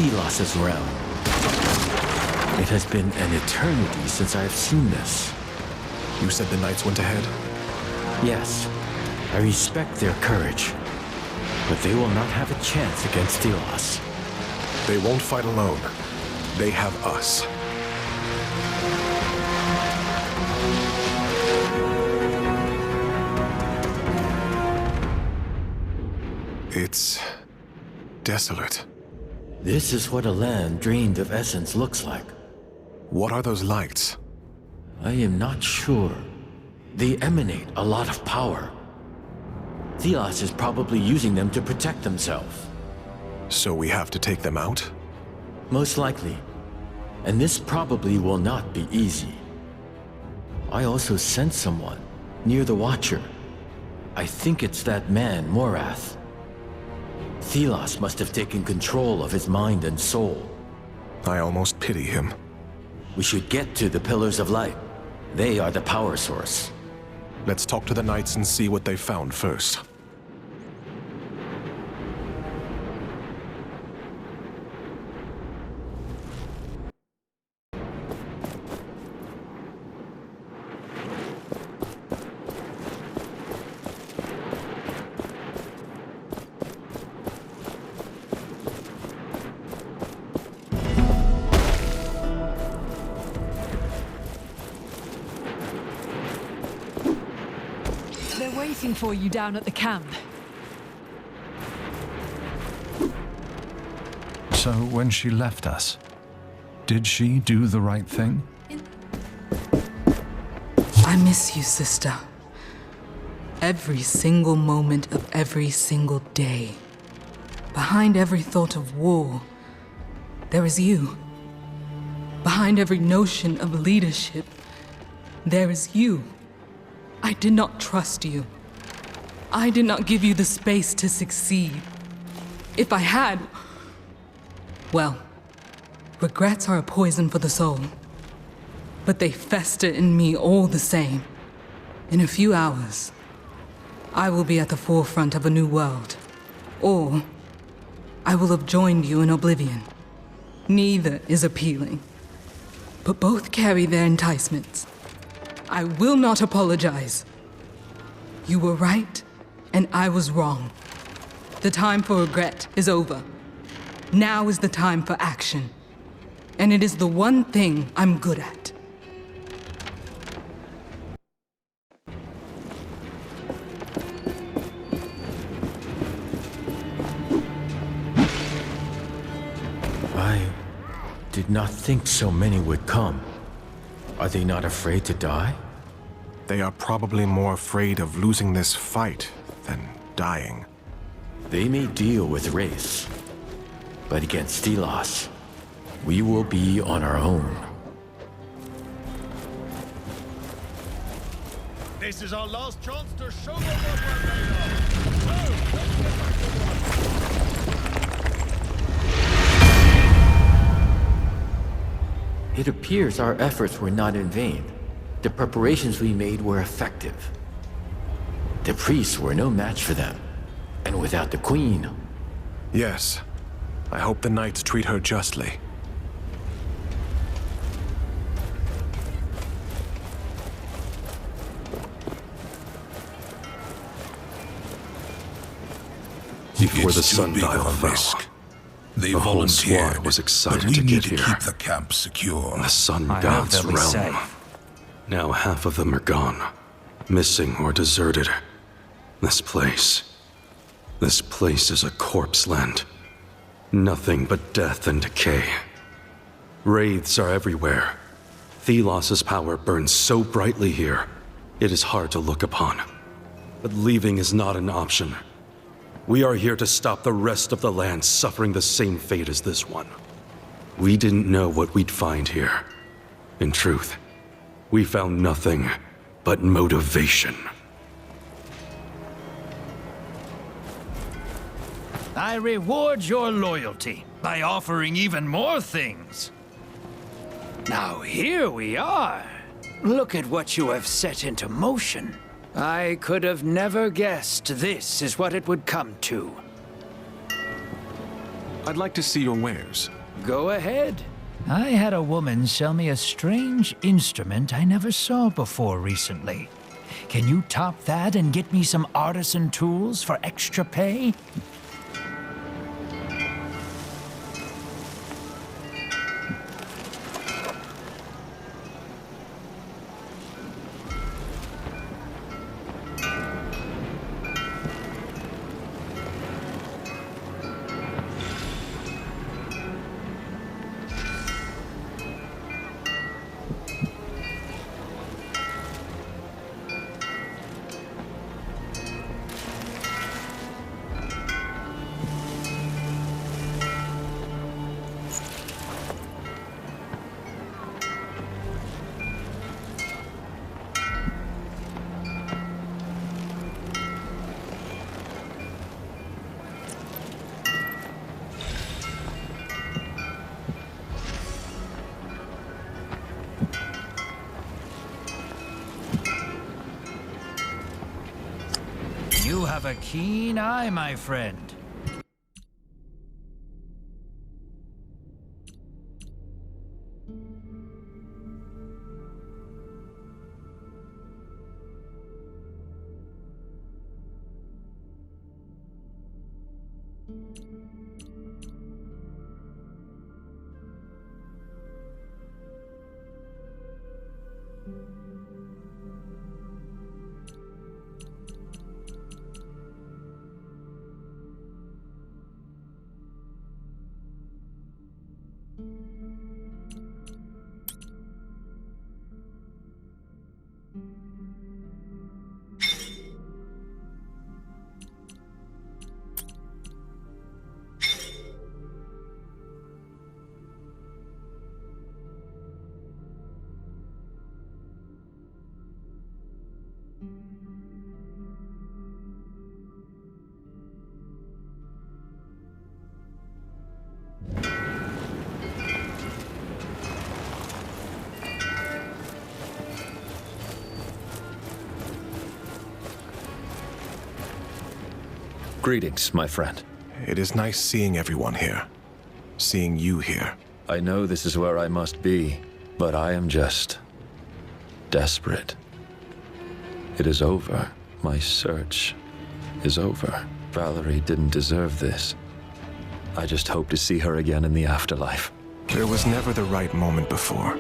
Thelos' realm. It has been an eternity since I have seen this. You said the knights went ahead? Yes, I respect their courage, but they will not have a chance against Thelos. They won't fight alone. They have us. It's desolate. This is what a land drained of essence looks like. What are those lights? I am not sure. They emanate a lot of power. Thelos is probably using them to protect themselves. So we have to take them out? Most likely. And this probably will not be easy. I also sent someone near the Watcher. I think it's that man, Morath. Thelos must have taken control of his mind and soul. I almost pity him. We should get to the Pillars of Light. They are the power source. Let's talk to the knights and see what they found first. Waiting for you down at the camp. So when she left us, did she do the right thing? I miss you, sister. Every single moment of every single day. Behind every thought of war, there is you. Behind every notion of leadership, there is you. I did not trust you. I did not give you the space to succeed. If I had, well, regrets are a poison for the soul. But they fester in me all the same. In a few hours, I will be at the forefront of a new world. Or I will have joined you in oblivion. Neither is appealing, but both carry their enticements. I will not apologize. You were right, and I was wrong. The time for regret is over. Now is the time for action. And it is the one thing I'm good at. I did not think so many would come. Are they not afraid to die? They are probably more afraid of losing this fight than dying. They may deal with race, but against Thelos, we will be on our own. This is our last chance to show them what we're made of. It appears our efforts were not in vain. The preparations we made were effective. The priests were no match for them, and without the Queen. Yes. I hope the knights treat her justly. Before the sundial fell, the whole squad was excited to get here. Keep the camp secure. The sungod's realm. Now half of them are gone, missing or deserted. This place is a corpse land. Nothing but death and decay. Wraiths are everywhere. Thelos' power burns so brightly here, it is hard to look upon. But leaving is not an option. We are here to stop the rest of the land suffering the same fate as this one. We didn't know what we'd find here. In truth, we found nothing but motivation. I reward your loyalty by offering even more things. Now here we are. Look at what you have set into motion. I could have never guessed this is what it would come to. I'd like to see your wares. Go ahead. I had a woman sell me a strange instrument I never saw before recently. Can you top that and get me some artisan tools for extra pay? You have a keen eye, my friend. Greetings, my friend. It is nice seeing everyone here. Seeing you here. I know this is where I must be, but I am just desperate. It is over. My search is over. Valerie didn't deserve this. I just hope to see her again in the afterlife. There was never the right moment before,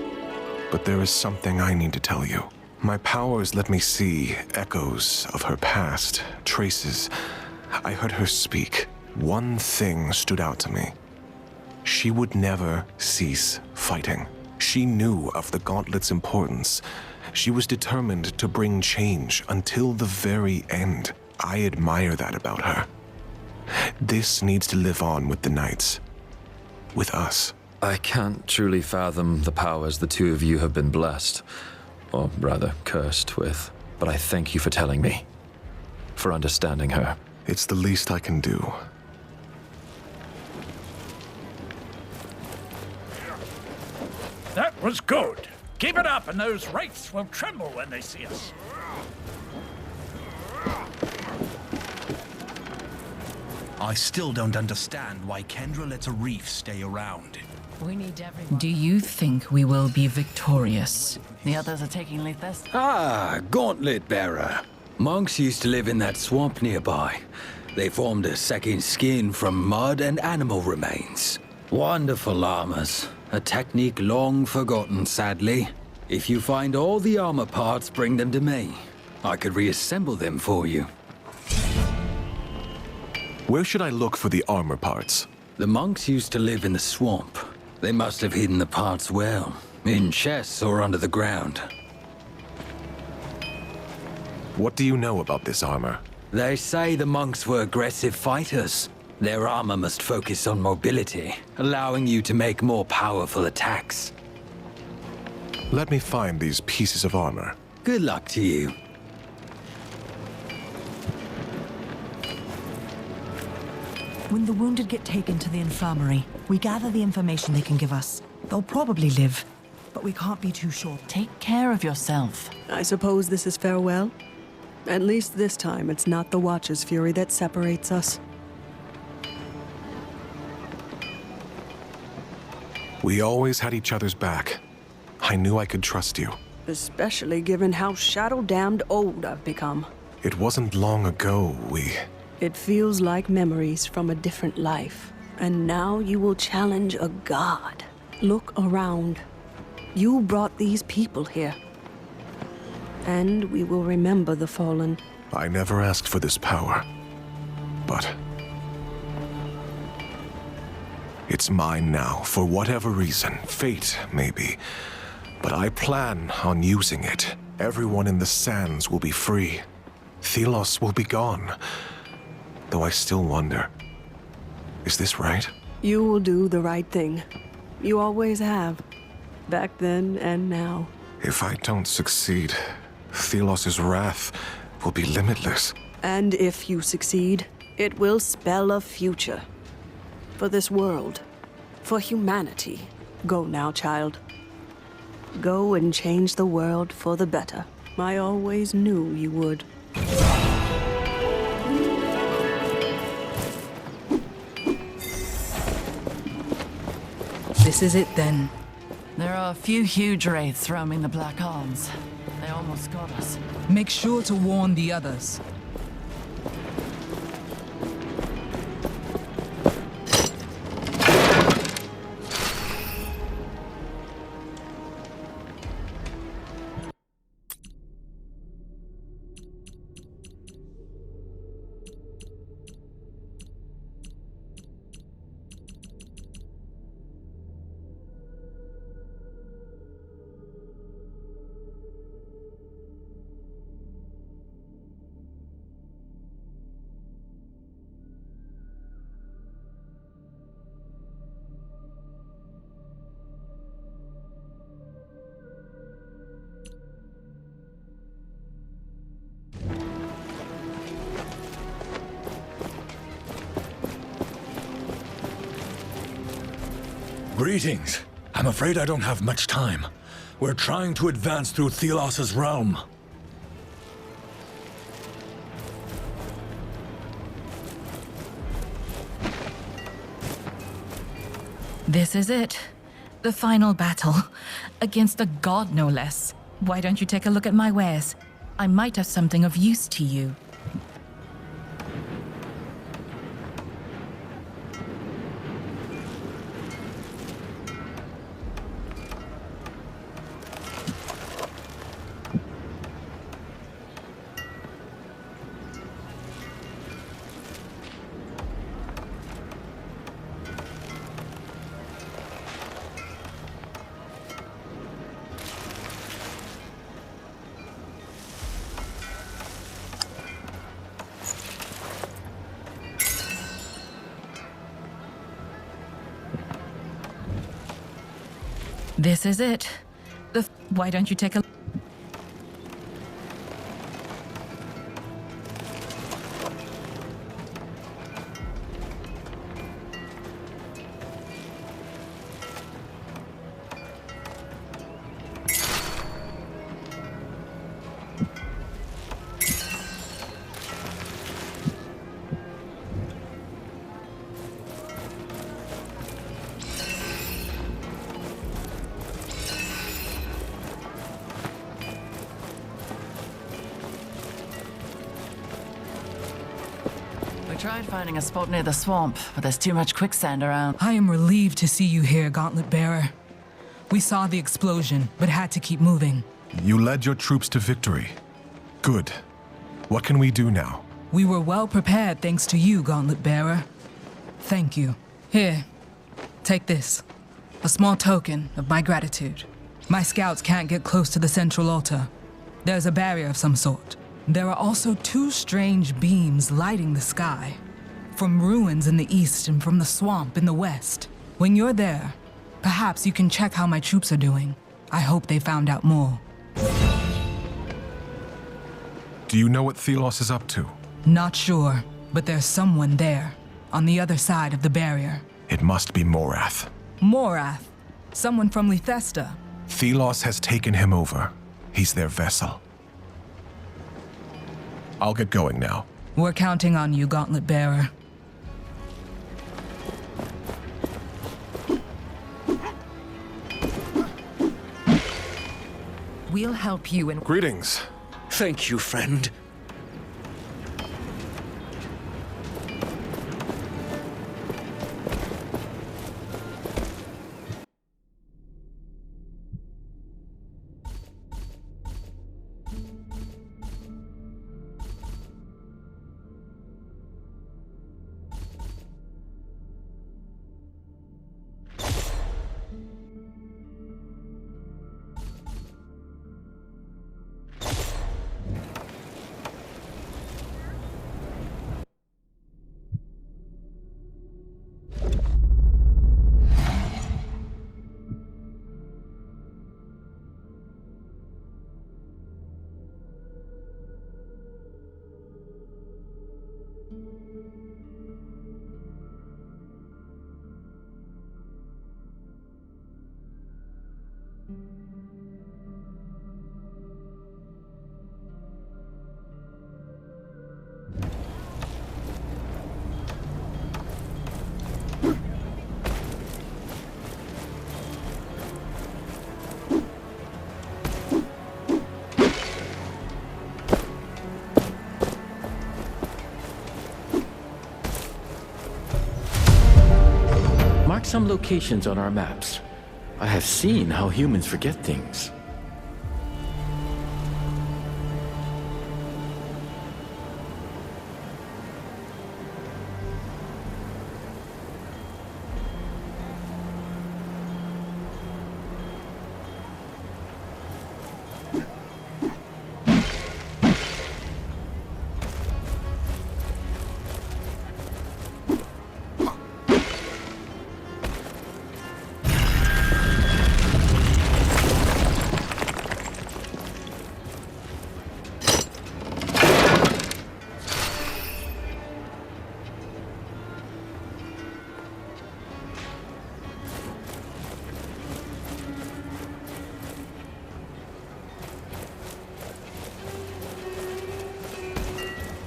but there is something I need to tell you. My powers let me see echoes of her past, traces. I heard her speak. One thing stood out to me. She would never cease fighting. She knew of the gauntlet's importance. She was determined to bring change until the very end. I admire that about her. This needs to live on with the Knights. With us. I can't truly fathom the powers the two of you have been blessed, or rather cursed with, but I thank you for telling me, for understanding her. It's the least I can do. That was good. Keep it up and those wraiths will tremble when they see us. I still don't understand why Kendra lets a reef stay around. We need everyone. Do you think we will be victorious? The others are taking Lethus. Ah, gauntlet bearer. Monks used to live in that swamp nearby. They formed a second skin from mud and animal remains. Wonderful armors. A technique long forgotten, sadly. If you find all the armor parts, bring them to me. I could reassemble them for you. Where should I look for the armor parts? The monks used to live in the swamp. They must have hidden the parts well, in chests or under the ground. What do you know about this armor? They say the monks were aggressive fighters. Their armor must focus on mobility, allowing you to make more powerful attacks. Let me find these pieces of armor. Good luck to you. When the wounded get taken to the infirmary, we gather the information they can give us. They'll probably live, but we can't be too sure. Take care of yourself. I suppose this is farewell? At least this time, it's not the Watcher's fury that separates us. We always had each other's back. I knew I could trust you. Especially given how shadow-damned old I've become. It wasn't long ago It feels like memories from a different life. And now you will challenge a god. Look around. You brought these people here. And we will remember the fallen. I never asked for this power. But it's mine now, for whatever reason. Fate, maybe. But I plan on using it. Everyone in the sands will be free. Thelos will be gone. Though I still wonder, is this right? You will do the right thing. You always have. Back then and now. If I don't succeed, Thelos' wrath will be limitless. And if you succeed, it will spell a future. For this world. For humanity. Go now, child. Go and change the world for the better. I always knew you would. This is it then. There are a few huge wraiths roaming the Black Arms. They almost got us. Make sure to warn the others. Greetings. I'm afraid I don't have much time. We're trying to advance through Thelos' realm. This is it. The final battle. Against a god, no less. Why don't you take a look at my wares? I might have something of use to you. This is it. Why don't you take a... We tried finding a spot near the swamp, but there's too much quicksand around. I am relieved to see you here, Gauntlet Bearer. We saw the explosion, but had to keep moving. You led your troops to victory. Good. What can we do now? We were well prepared thanks to you, Gauntlet Bearer. Thank you. Here, take this. A small token of my gratitude. My scouts can't get close to the central altar. There's a barrier of some sort. There are also two strange beams lighting the sky. From ruins in the east and from the swamp in the west. When you're there, perhaps you can check how my troops are doing. I hope they found out more. Do you know what Thelos is up to? Not sure, but there's someone there, on the other side of the barrier. It must be Morath. Morath? Someone from Lethesta? Thelos has taken him over. He's their vessel. I'll get going now. We're counting on you, Gauntlet Bearer. We'll help you in... Greetings. Thank you, friend. Mark some locations on our maps. I have seen how humans forget things.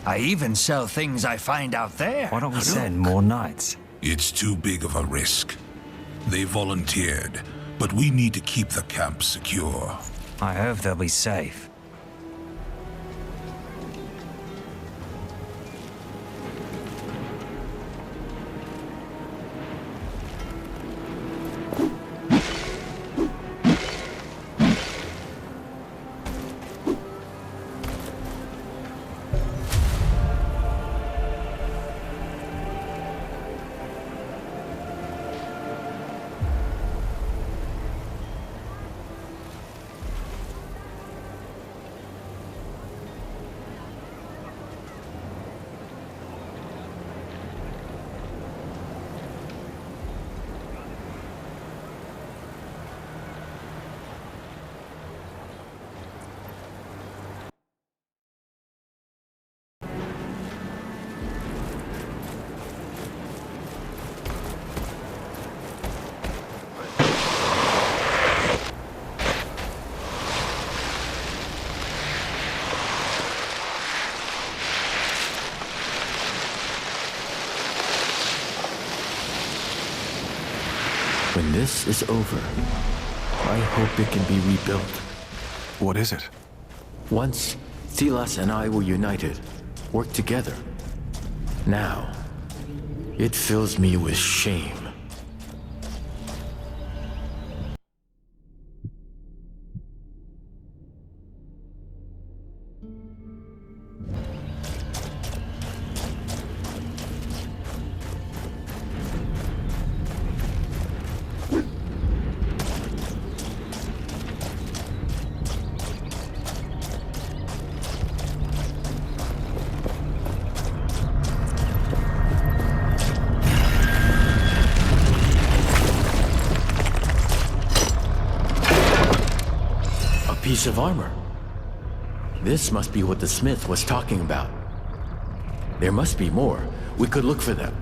I even sell things I find out there. Why don't we send more knights? It's too big of a risk. They volunteered, but we need to keep the camp secure. I hope they'll be safe. When this is over, I hope it can be rebuilt. What is it? Once, Thelas and I were united, worked together. Now, it fills me with shame. Piece of armor. This must be what the smith was talking about. There must be more. We could look for them.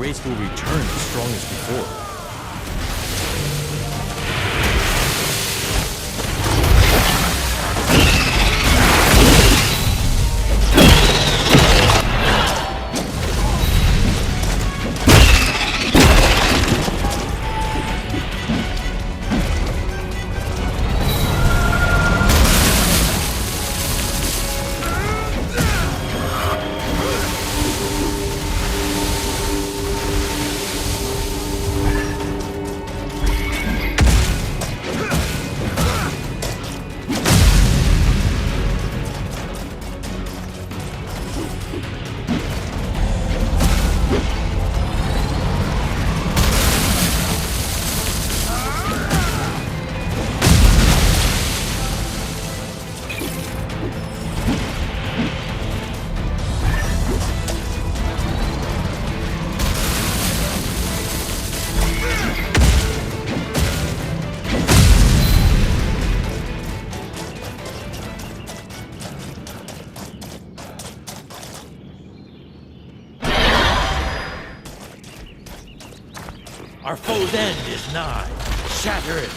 race will return as strong as before. Our foe's end is nigh. Shatter it.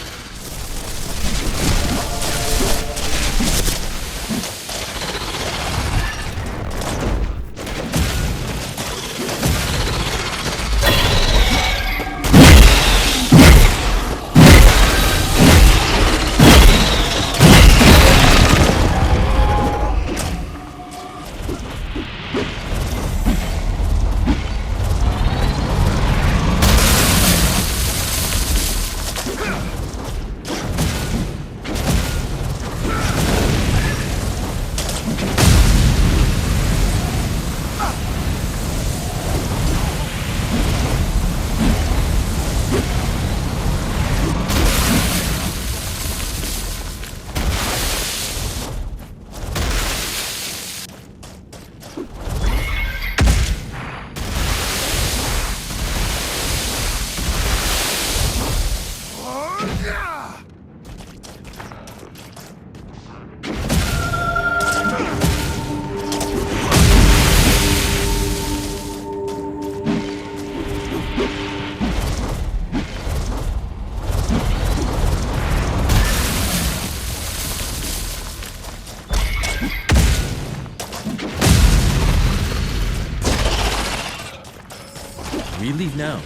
We leave now.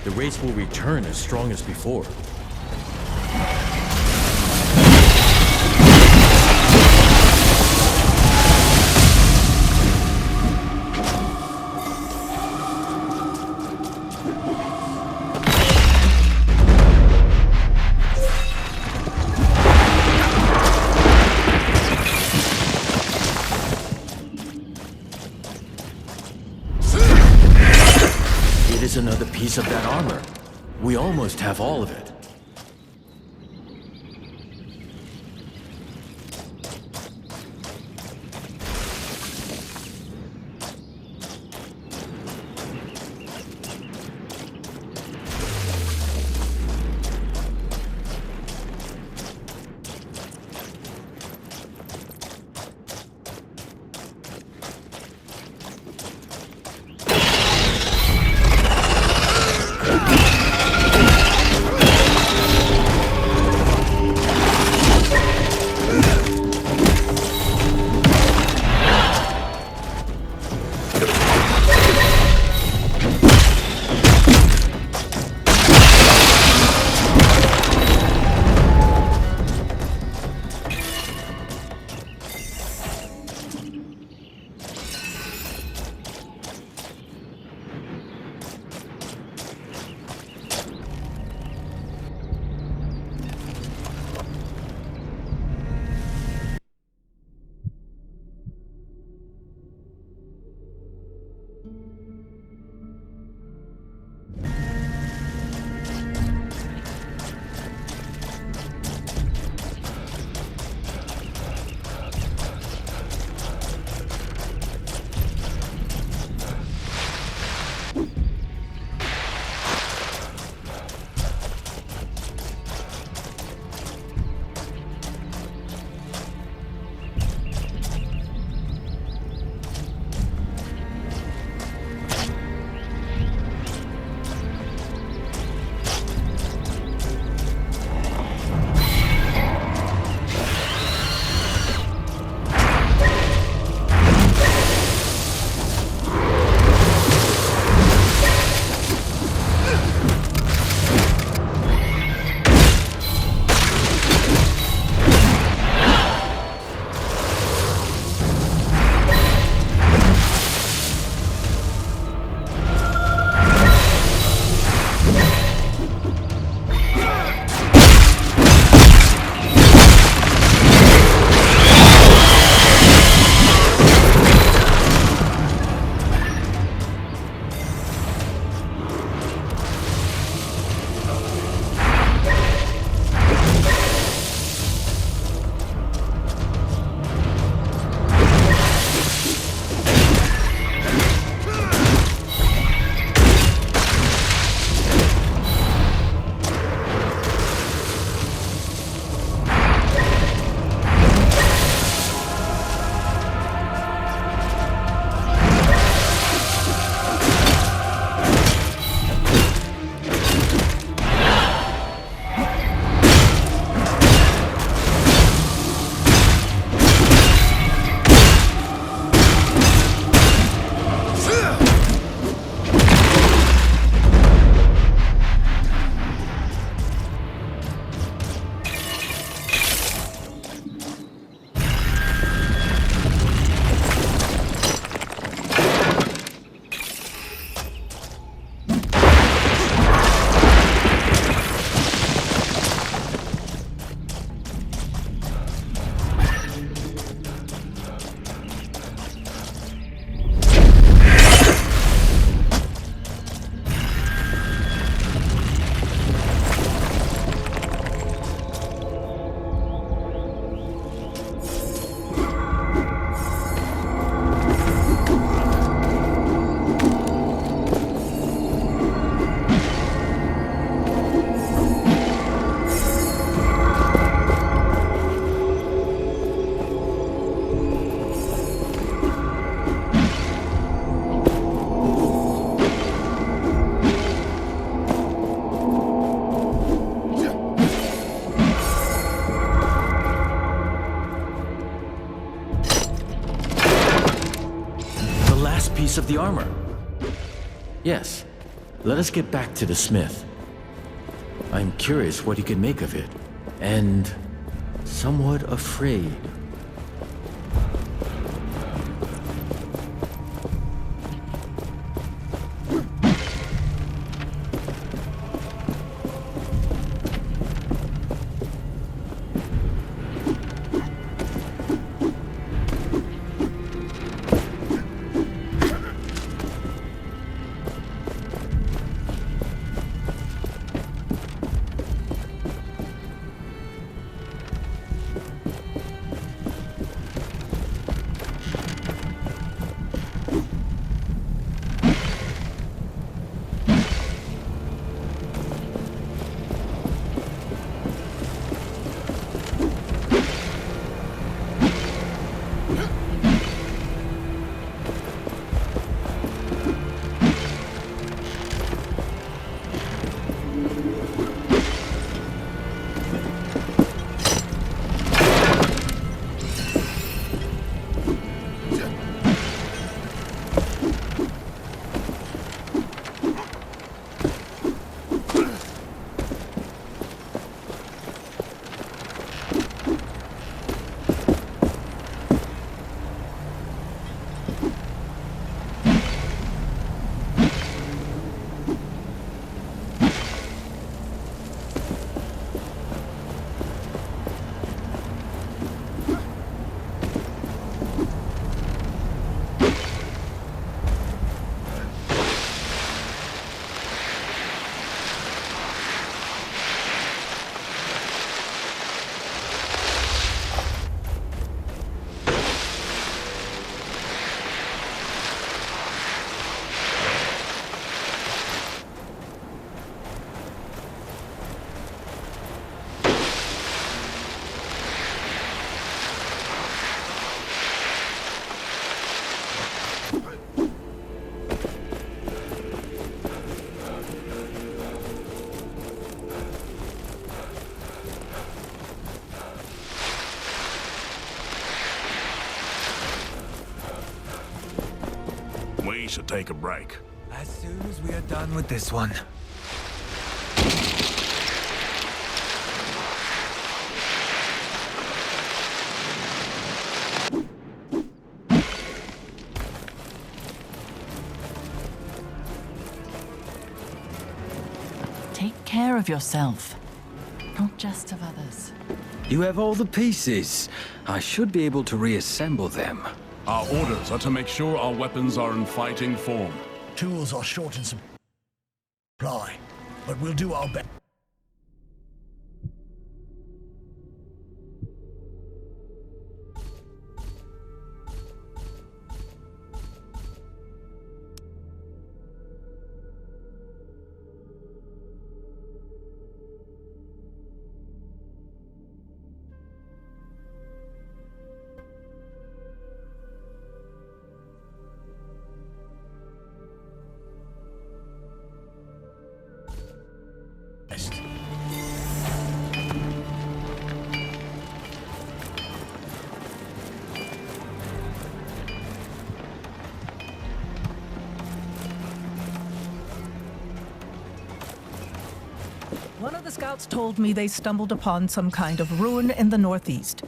The race will return as strong as before. It is another piece of that armor. We almost have all of it. piece of the armor. Yes, let us get back to the smith. I'm curious what he can make of it, and somewhat afraid. We should take a break. As soon as we are done with this one. Take care of yourself, not just of others. You have all the pieces. I should be able to reassemble them. Our orders are to make sure our weapons are in fighting form. Tools are short in supply, but we'll do our best. One of the scouts told me they stumbled upon some kind of ruin in the northeast.